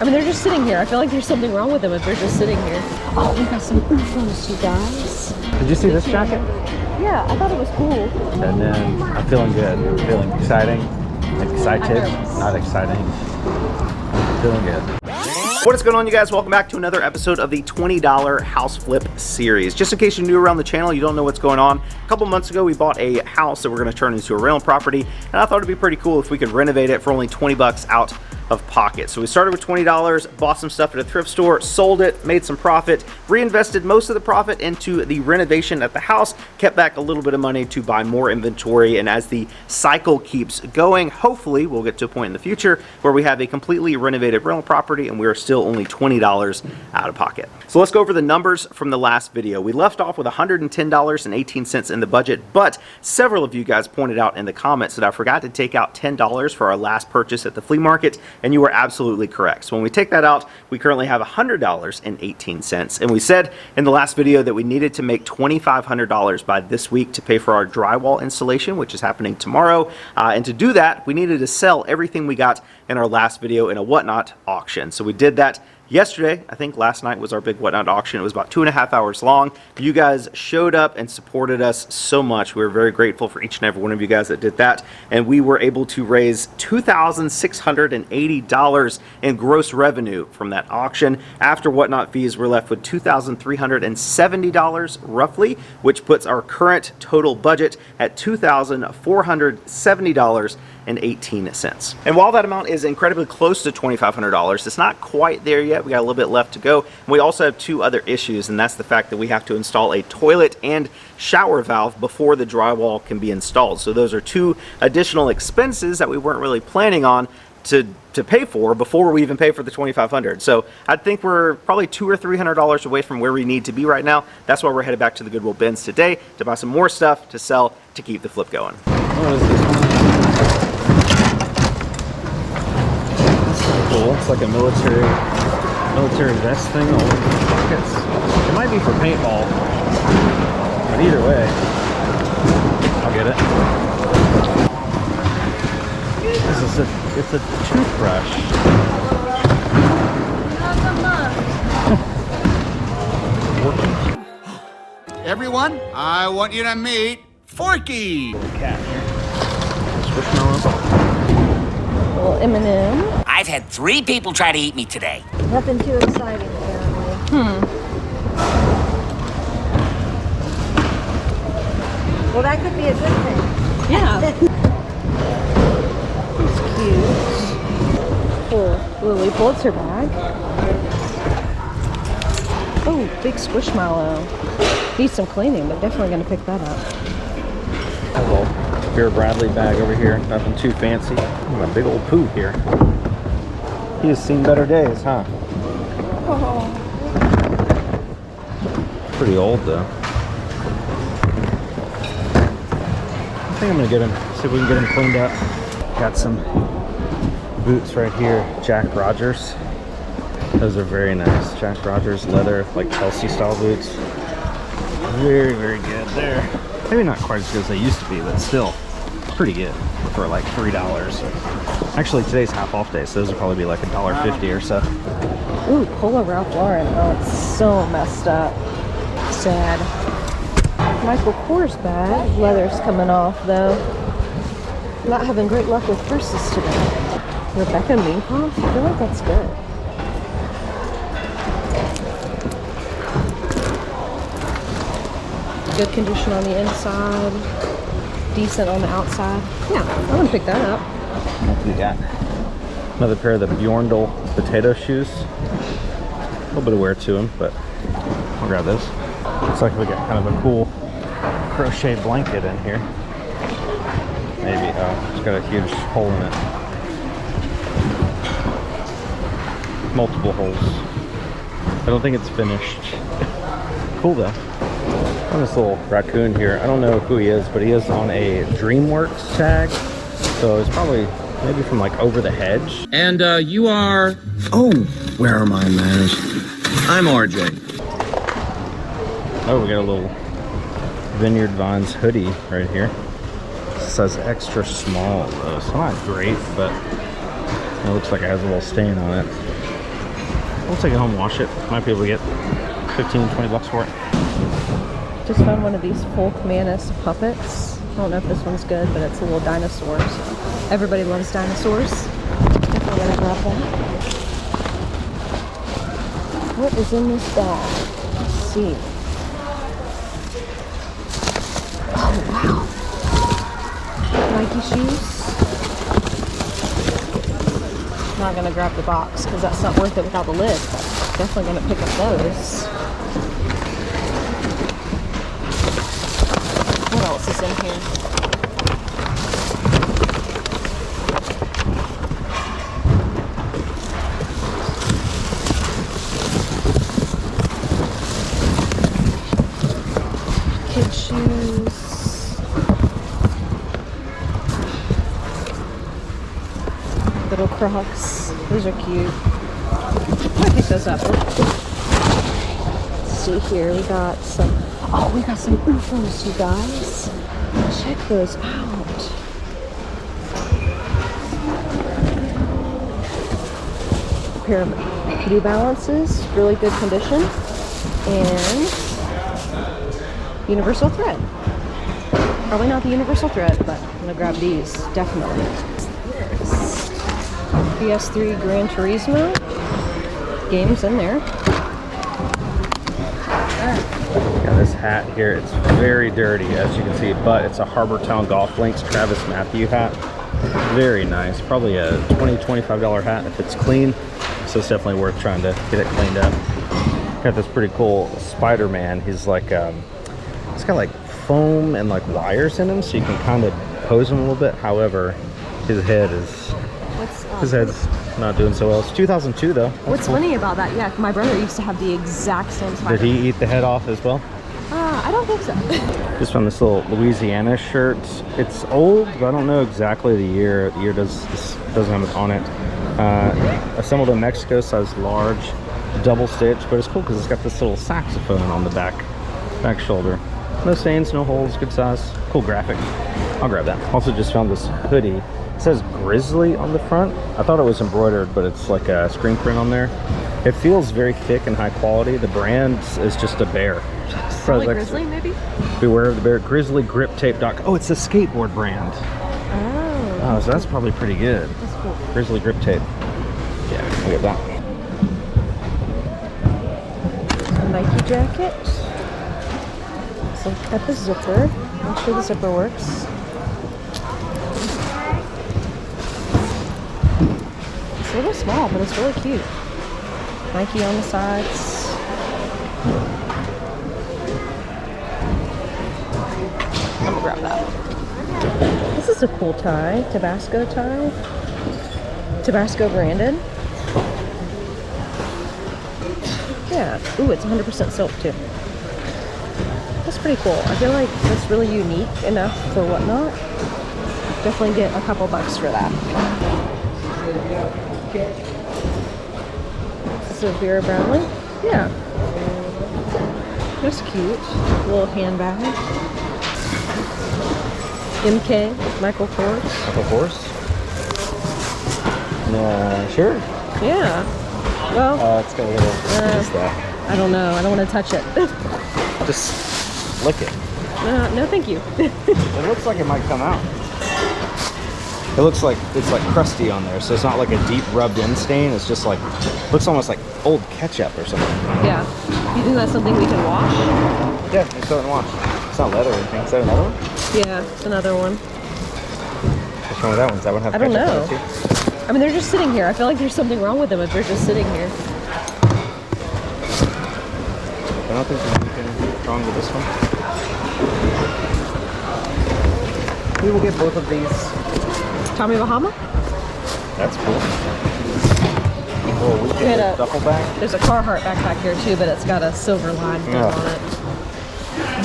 I mean, they're just sitting here. I feel like there's something wrong with them if they're just sitting here. Oh, we got some UFOs, you guys. Did you see this jacket? Yeah, I thought it was cool. And then I'm feeling good. I'm feeling exciting. Excited. Not exciting. I'm feeling good. What is going on, you guys? Welcome back to another episode of the $20 house flip series. Just in case you're new around the channel, you don't know what's going on. A couple months ago, we bought a house that we're going to turn into a rental property, and I thought it'd be pretty cool if we could renovate it for only 20 bucks out of pocket. So we started with $20, bought some stuff at a thrift store, sold it, made some profit, reinvested most of the profit into the renovation at the house, kept back a little bit of money to buy more inventory, and as the cycle keeps going, hopefully we'll get to a point in the future where we have a completely renovated rental property and we are still only $20 out of pocket. So let's go over the numbers from the last video. We left off with $110.18 in the budget, but several of you guys pointed out in the comments that I forgot to take out $10 for our last purchase at the flea market, and you were absolutely correct. So when we take that out, we currently have $100.18. And we said in the last video that we needed to make $2,500 by this week to pay for our drywall installation, which is happening tomorrow. And to do that, we needed to sell everything we got in our last video in a whatnot auction. So we did that yesterday. I think last night was our big whatnot auction. It was about 2.5 hours long. You guys showed up and supported us so much. We were very grateful for each and every one of you guys that did that. And we were able to raise $2,680 in gross revenue from that auction. After whatnot fees, we're left with $2,370 roughly, which puts our current total budget at $2,470.18. And while that amount is incredibly close to $2,500, it's not quite there yet. We got a little bit left to go. And we also have two other issues, and that's the fact that we have to install a toilet and shower valve before the drywall can be installed. So those are two additional expenses that we weren't really planning on to pay for before we even pay for the $2,500. So I think we're probably $200 or $300 away from where we need to be right now. That's why we're headed back to the Goodwill bins today to buy some more stuff to sell to keep the flip going. What is this one? Cool. It's like a military vest thing all over the pockets. It might be for paintball, but either way, I'll get it. It's a toothbrush. Everyone, I want you to meet Forky. Little cat here. Squishmallow. Little M&M. I've had 3 people try to eat me today. Nothing too exciting, apparently. Well, that could be a good thing. Yeah. It's cute. Cool. Lily Pulitzer bag. Oh, big squishmallow. Needs some cleaning, but definitely going to pick that up. A little Vera Bradley bag over here. Nothing too fancy. Ooh, a big old poo here. He has seen better days, huh? Oh. Pretty old though. I think I'm gonna get him, see if we can get him cleaned up. Got some boots right here, Jack Rogers. Those are very nice. Jack Rogers leather, like Chelsea style boots. Very, very good there. Maybe not quite as good as they used to be, but still pretty good for like $3. Actually, today's half off day, so those will probably be like $1.50 or so. Ooh, Polo Ralph Lauren. Oh, it's so messed up. Sad. Michael Kors bag. Leather's coming off though. Not having great luck with purses today. Rebecca Minkoff? I feel like that's good. Good condition on the inside. Decent on the outside. Yeah, I'm gonna pick that up. What do we got? Another pair of the Bjorndal potato shoes. A little bit of wear to them, but I'll grab those. Looks like we got kind of a cool crochet blanket in here. Maybe, oh, it's got a huge hole in it. Multiple holes. I don't think it's finished. Cool though. On this little raccoon here, I don't know who he is, but he is on a DreamWorks tag. So it's probably maybe from like over the hedge. And you are... Oh, where are my manners? I'm RJ. Oh, we got a little Vineyard Vines hoodie right here. It says extra small though. It's not great, but it looks like it has a little stain on it. We'll take it home and wash it. Might be able to get 15, 20 bucks for it. Just found one of these Folk Manus puppets. I don't know if this one's good, but it's a little dinosaur. So everybody loves dinosaurs. Definitely gonna grab that. What is in this bag? Let's see. Oh wow! Nike shoes. Not gonna grab the box because that's not worth it without the lid. But definitely gonna pick up those. What else is in here? Kid shoes. Little Crocs. Those are cute. I'm gonna pick those up. Let's see here. We got some. Oh, we got some UFOs, you guys. Check those out. A pair of New Balances, really good condition, and universal thread. Probably not the universal thread, but I'm gonna grab these definitely. PS3 Gran Turismo games in there. Yeah, this hat here, it's very dirty as you can see, but it's a Harbor Town Golf Links Travis Matthew hat. Very nice. Probably a $20, $25 hat if it's clean. So it's definitely worth trying to get it cleaned up. Got this pretty cool Spider-Man. He's like, it's got like foam and like wires in him, so you can kind of pose him a little bit. However, his head's not doing so well. It's 2002 though. What's funny about that? Yeah, my brother used to have the exact same Spider-Man. Did he eat the head off as well? I don't think so. Just found this little Louisiana shirt. It's old, but I don't know exactly the year. The year doesn't have it on it. Assembled in Mexico, size large, double stitch, but it's cool because it's got this little saxophone on the back shoulder. No stains, no holes, good size, cool graphic. I'll grab that. Also just found this hoodie. It says Grizzly on the front. I thought it was embroidered, but it's like a screen print on there. It feels very thick and high quality. The brand is just a bear. Probably Grizzly, maybe? Beware of the bear. Grizzly Grip Tape.com. Oh, it's a skateboard brand. Oh, so that's probably pretty good. That's cool. Grizzly Grip Tape. Yeah, I'll get that. A Nike jacket. So at the zipper. Make sure the zipper works. It's a little small, but it's really cute. Nike on the sides. I'm gonna grab that. This is a cool tie. Tabasco tie. Tabasco branded. Yeah. Ooh, it's 100% silk too. That's pretty cool. I feel like that's really unique enough for Whatnot. Definitely get a couple bucks for that. This is a Vera Bradley. Yeah. That's cute. Little handbag. MK, Michael Kors. Michael Kors? Sure. Yeah. Well, It's got a little. What is that? I don't know. I don't want to touch it. Just lick it. No, thank you. It looks like it might come out. It looks like it's like crusty on there, so it's not like a deep rubbed in stain. It's just like, looks almost like old ketchup or something. Yeah. You think that's something we can wash? Yeah, it's so wash. It's not leather or anything. Is that another one? Yeah, it's another one. What's wrong with that one? Does that one have I don't ketchup know. on it too? I mean, they're just sitting here. I feel like there's something wrong with them if they're just sitting here. I don't think there's anything wrong with this one. We will get both of these. Tommy Bahama? That's cool. Oh, we had get a- a duffel bag. There's a Carhartt backpack here too, but it's got a silver line thing Yeah. on it.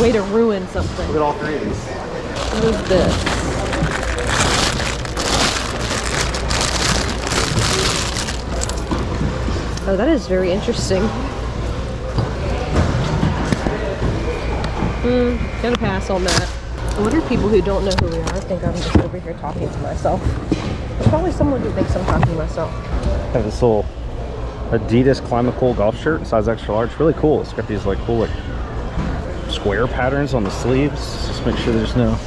Way to ruin something. Look at all three of these. What is this? Oh, that is very interesting. Gonna pass on that. I wonder if people who don't know who we are think I'm just over here talking to myself. There's probably someone who thinks I'm talking to myself. Have this little Adidas Climacool golf shirt, size extra large. Really cool. It's got these like cool like square patterns on the sleeves. Just make sure there's no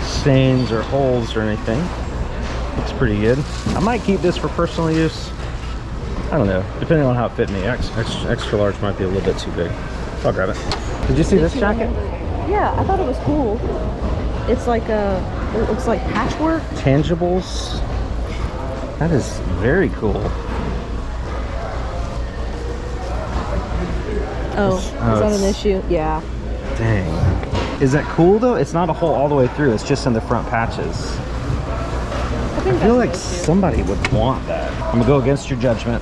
stains or holes or anything. Looks pretty good. I might keep this for personal use. I don't know, depending on how it fit me. Extra large might be a little bit too big. So I'll grab it. Did you see this jacket? Yeah, I thought it was cool. It's like it looks like patchwork. Tangibles. That is very cool. Oh, is that an issue? Yeah. Dang. Is that cool though? It's not a hole all the way through. It's just in the front patches. I feel like somebody would want that. I'm gonna go against your judgment.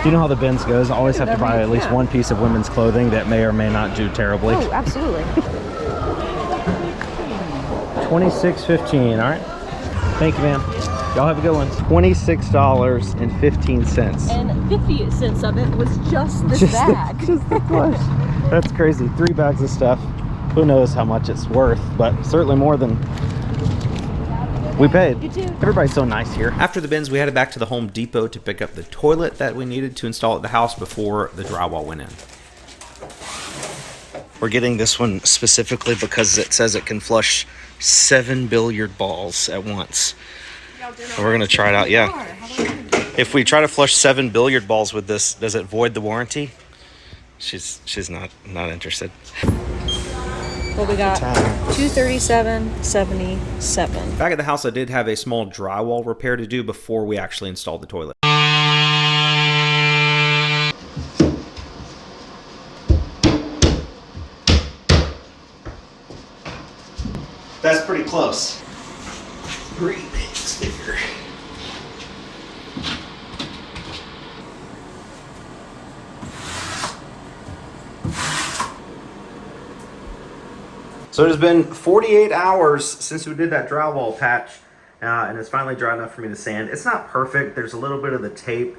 You know how the bins goes. I always have to buy at least one piece of women's clothing that may or may not do terribly. Oh, absolutely. $26.15. All right. Thank you, man. Y'all have a good one. $26.15. And 50 cents of it was just this bag. Just the plush. That's crazy. 3 bags of stuff. Who knows how much it's worth, but certainly more than we paid. You too. Everybody's so nice here. After the bins, we headed back to the Home Depot to pick up the toilet that we needed to install at the house before the drywall went in. We're getting this one specifically because it says it can flush 7 billiard balls at once. So we're gonna try it out. Yeah. If we try to flush 7 billiard balls with this, does it void the warranty? She's not interested. Well, we got $237.77. Back at the house, I did have a small drywall repair to do before we actually installed the toilet. That's pretty close. Pretty big sticker. So it has been 48 hours since we did that drywall patch, and it's finally dry enough for me to sand. It's not perfect. There's a little bit of the tape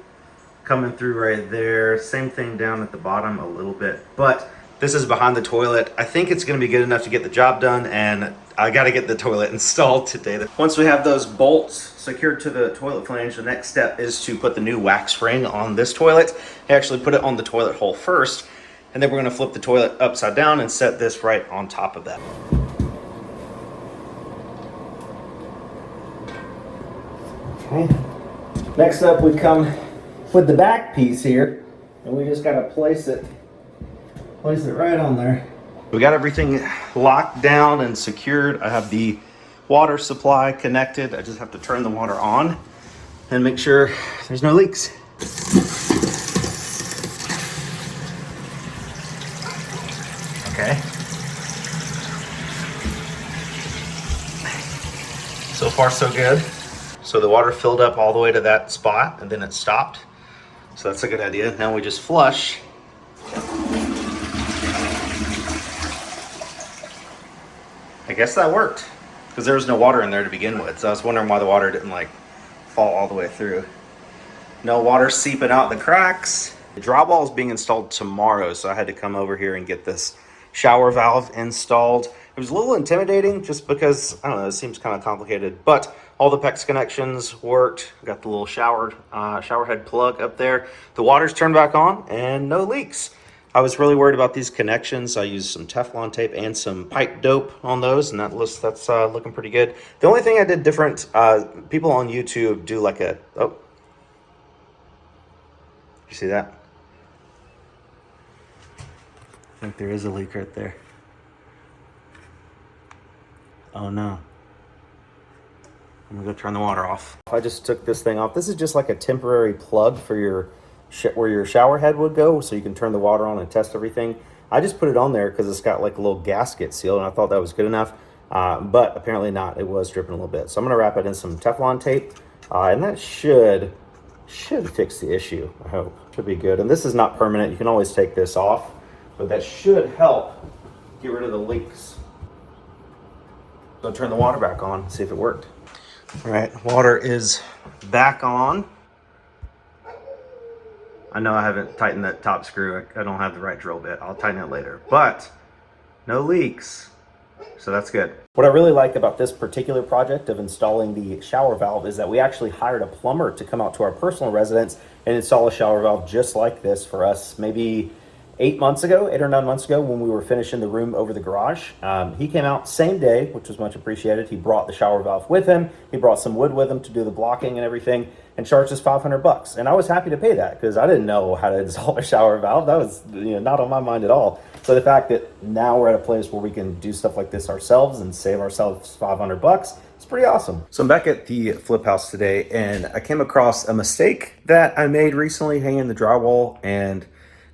coming through right there. Same thing down at the bottom a little bit, but this is behind the toilet. I think it's gonna be good enough to get the job done, and I gotta get the toilet installed today. Once we have those bolts secured to the toilet flange, the next step is to put the new wax ring on this toilet. I actually put it on the toilet hole first, and then we're gonna flip the toilet upside down and set this right on top of that. Okay. Next up, we come with the back piece here, and we just gotta place it right on there. We got everything locked down and secured. I have the water supply connected. I just have to turn the water on and make sure there's no leaks. Okay. So far, so good. So the water filled up all the way to that spot and then it stopped. So that's a good idea. Now we just flush. I guess that worked because there was no water in there to begin with. So I was wondering why the water didn't like fall all the way through. No water seeping out the cracks. The drywall is being installed tomorrow, so I had to come over here and get this shower valve installed. It was a little intimidating just because, I don't know, it seems kind of complicated, but all the PEX connections worked. Got the little shower head plug up there. The water's turned back on and no leaks. I was really worried about these connections. I used some Teflon tape and some pipe dope on those, and that's looking pretty good. The only thing I did different, people on YouTube do like a, oh, you see that? I think there is a leak right there. Oh no. I'm gonna go turn the water off. I just took this thing off. This is just like a temporary plug for your where your shower head would go, so you can turn the water on and test everything. I just put it on there because it's got like a little gasket seal, and I thought that was good enough, but apparently not. It was dripping a little bit. So I'm gonna wrap it in some Teflon tape, and that should fix the issue, I hope. Should be good. And this is not permanent. You can always take this off, but that should help get rid of the leaks. So turn the water back on, see if it worked. All right, water is back on. I know I haven't tightened that top screw. I don't have the right drill bit. I'll tighten it later, but no leaks. So that's good. What I really like about this particular project of installing the shower valve is that we actually hired a plumber to come out to our personal residence and install a shower valve just like this for us maybe 8 or 9 months ago when we were finishing the room over the garage. He came out same day, which was much appreciated. He brought the shower valve with him. He brought some wood with him to do the blocking and everything, and charged us $500. And I was happy to pay that because I didn't know how to install a shower valve. That was not on my mind at all. So the fact that now we're at a place where we can do stuff like this ourselves and save ourselves $500, it's pretty awesome. So I'm back at the flip house today, and I came across a mistake that I made recently hanging the drywall, and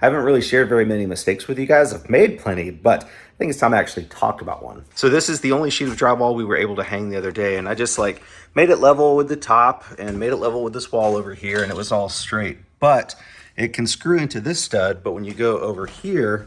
I haven't really shared very many mistakes with you guys. I've made plenty, but I think it's time I actually talked about one. So this is the only sheet of drywall we were able to hang the other day, and I just like made it level with the top and made it level with this wall over here, and it was all straight. But it can screw into this stud, but when you go over here,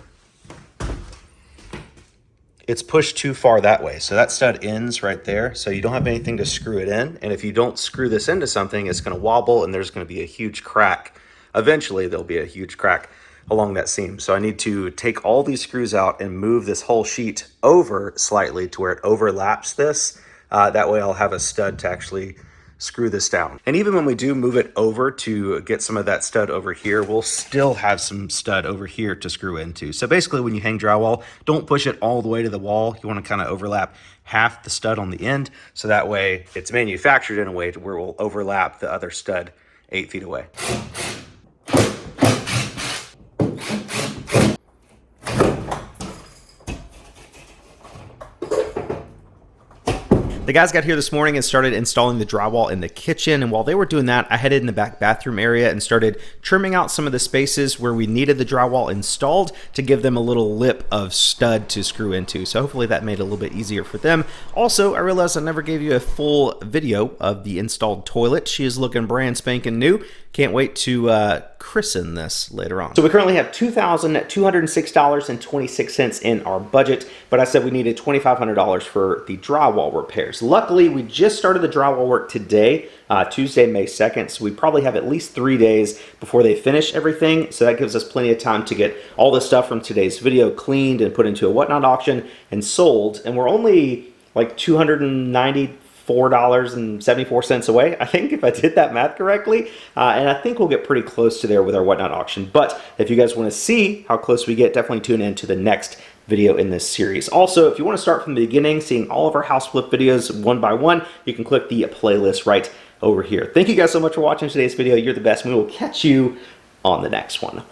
it's pushed too far that way. So that stud ends right there. So you don't have anything to screw it in. And if you don't screw this into something, it's gonna wobble and there's gonna be a huge crack. Eventually there'll be a huge crack along that seam. So I need to take all these screws out and move this whole sheet over slightly to where it overlaps this. That way I'll have a stud to actually screw this down. And even when we do move it over to get some of that stud over here, we'll still have some stud over here to screw into. So basically when you hang drywall, don't push it all the way to the wall. You want to kind of overlap half the stud on the end. So that way it's manufactured in a way to where we'll overlap the other stud 8 feet away. The guys got here this morning and started installing the drywall in the kitchen, and while they were doing that, I headed in the back bathroom area and started trimming out some of the spaces where we needed the drywall installed to give them a little lip of stud to screw into. So hopefully that made it a little bit easier for them. Also, I realized I never gave you a full video of the installed toilet. She is looking brand spanking new. Can't wait to christen this later on. So we currently have $2,206.26 in our budget, but I said we needed $2,500 for the drywall repairs. Luckily, we just started the drywall work today, Tuesday, May 2nd, so we probably have at least 3 days before they finish everything, so that gives us plenty of time to get all the stuff from today's video cleaned and put into a whatnot auction and sold, and we're only like $294.74 away, I think, if I did that math correctly. And I think we'll get pretty close to there with our whatnot auction. But if you guys want to see how close we get, definitely tune in to the next video in this series. Also, if you want to start from the beginning, seeing all of our house flip videos one by one, you can click the playlist right over here. Thank you guys so much for watching today's video. You're the best. We will catch you on the next one.